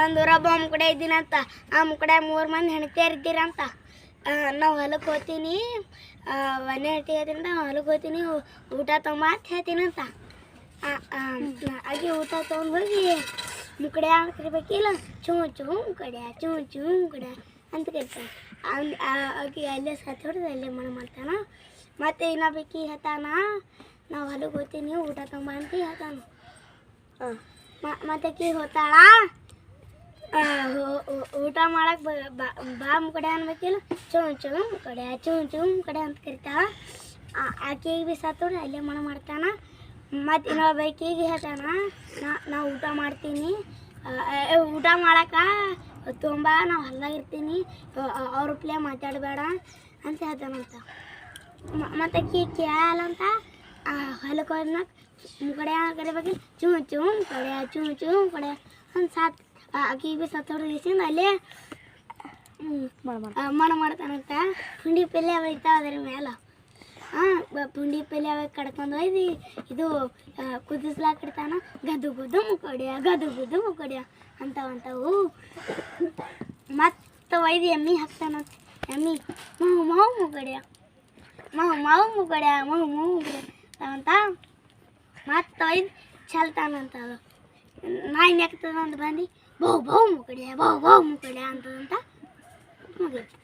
ಒಂದು ರಬ್ಬ ಮುಕಡೆ ಇದ್ದೀನಂತ ಆ ಮುಕಡೆ 3 ಮಂದಿ ಹೆಣ್ತಿಯರು ಇದ್ದೀರಂತ ನಾವು ಹೊಲಕ್ಕೆ ಹೋಗ್ತೀನಿ ಒಂದೇ ಹೆಂಡತಿ ಹೇಳ್ತೀನಿ ಹೊಲಕ್ಕೆ ಹೋಗ್ತೀನಿ ಊಟ ತೊಗೊಂಬ ಅಂತ ಹೇಳ್ತೀನಂತ ಆಗಿ ಊಟ ತೊಗೊಂಡು ಹೋಗಿ ಮುಕಡೆ ಅಂತ ಕರಿಬೇಕಿಲ್ಲ ಚೂ ಚೂ ಮುಕಡೆ ಅಂತ ಕರಿತಾನೆ ಆಗಿ ಅಲ್ಲೇ ಸತ್ತು ಹೊಡೆದು ಅಲ್ಲೇ ಮಾಡ್ತಾನ ಮತ್ತು ಇನ್ನೊಬ್ಬಕಿ ಹೇಳ್ತಾನ ನಾವು ಹೊಲಕ್ಕೆ ಹೋಗ್ತೀನಿ ಊಟ ತೊಗೊಂಬ ಅಂತ ಹೇಳ್ತಾನ ಮತ್ತೆ ಹೋಗ್ತಾಳ ಊಟ ಮಾಡಕ್ಕೆ ಬಾ ಮುಕಡೆ ಅನ್ಬೇಕಿಲ್ಲ ಚೂ ಮುಕಡೆ ಅಂತ ಕರಿತಾಳ ಆಕೆಗೆ ಭೀ ಸತ್ತೋಡಿ ಅಲ್ಲೇ ಮಾಡ್ತಾನ ಮತ್ತು ಇನ್ನೊಬ್ಬಕಿಗೆ ಹೇಳ್ತಾನ ನಾ ಊಟ ಮಾಡ್ತೀನಿ ಊಟ ಮಾಡಕ್ಕೆ ತುಂಬ ನಾವು ಹೊಲ್ದಾಗಿರ್ತೀನಿ ಅವ್ರ ಪ್ಲೇ ಮಾತಾಡಬೇಡ ಅಂತ ಹೇಳ್ತಾನಂತ ಮತ್ತು ಕೇಳಲ್ಲ ಹೊಲಕ್ಕೆ ಹೋದ್ನಾಗ ಮುಕಡೆ ಕರಿಬೇಕಿಲ್ಲ ಚೂ ಮುಕಡೆ ಅಂತ ಸಾತ್ ಆಕೆಗೆ ಭೀ ಸತ್ತೋಡಿಸಿಂದ ಅಲ್ಲೇ ಮಾಡ್ತಾನಂತ ಪುಂಡಿ ಪಲ್ಯ ಒಯ್ತಾವ ಅದ್ರ ಮೇಲೆ ಪುಂಡಿ ಪಲ್ಯ ಕಡ್ಕೊಂಡು ಒಯ್ದು ಇದು ಕುದಿಸ್ಲಾಕ ಇಡ್ತಾನ ಗದು ಗುದ್ದು ಮುಕಡೆ ಅಂತವು ಮತ್ತು ಒಯ್ದು ಎಮ್ಮೆ ಹಾಕ್ತಾನಂತ ಎಮ್ಮೆ ಮಾವು ಮುಕಡೆ ಅಂತ ಮತ್ತು ಒಯ್ದು ಚಲ್ತಾನಂತ ಅದು ನಾಯಿ ನೆಕ್ತದಂತ ಬಂದು ಬೌ ಮುಕಡೆ ಅಂತದಂತ ಮುಗಿತು.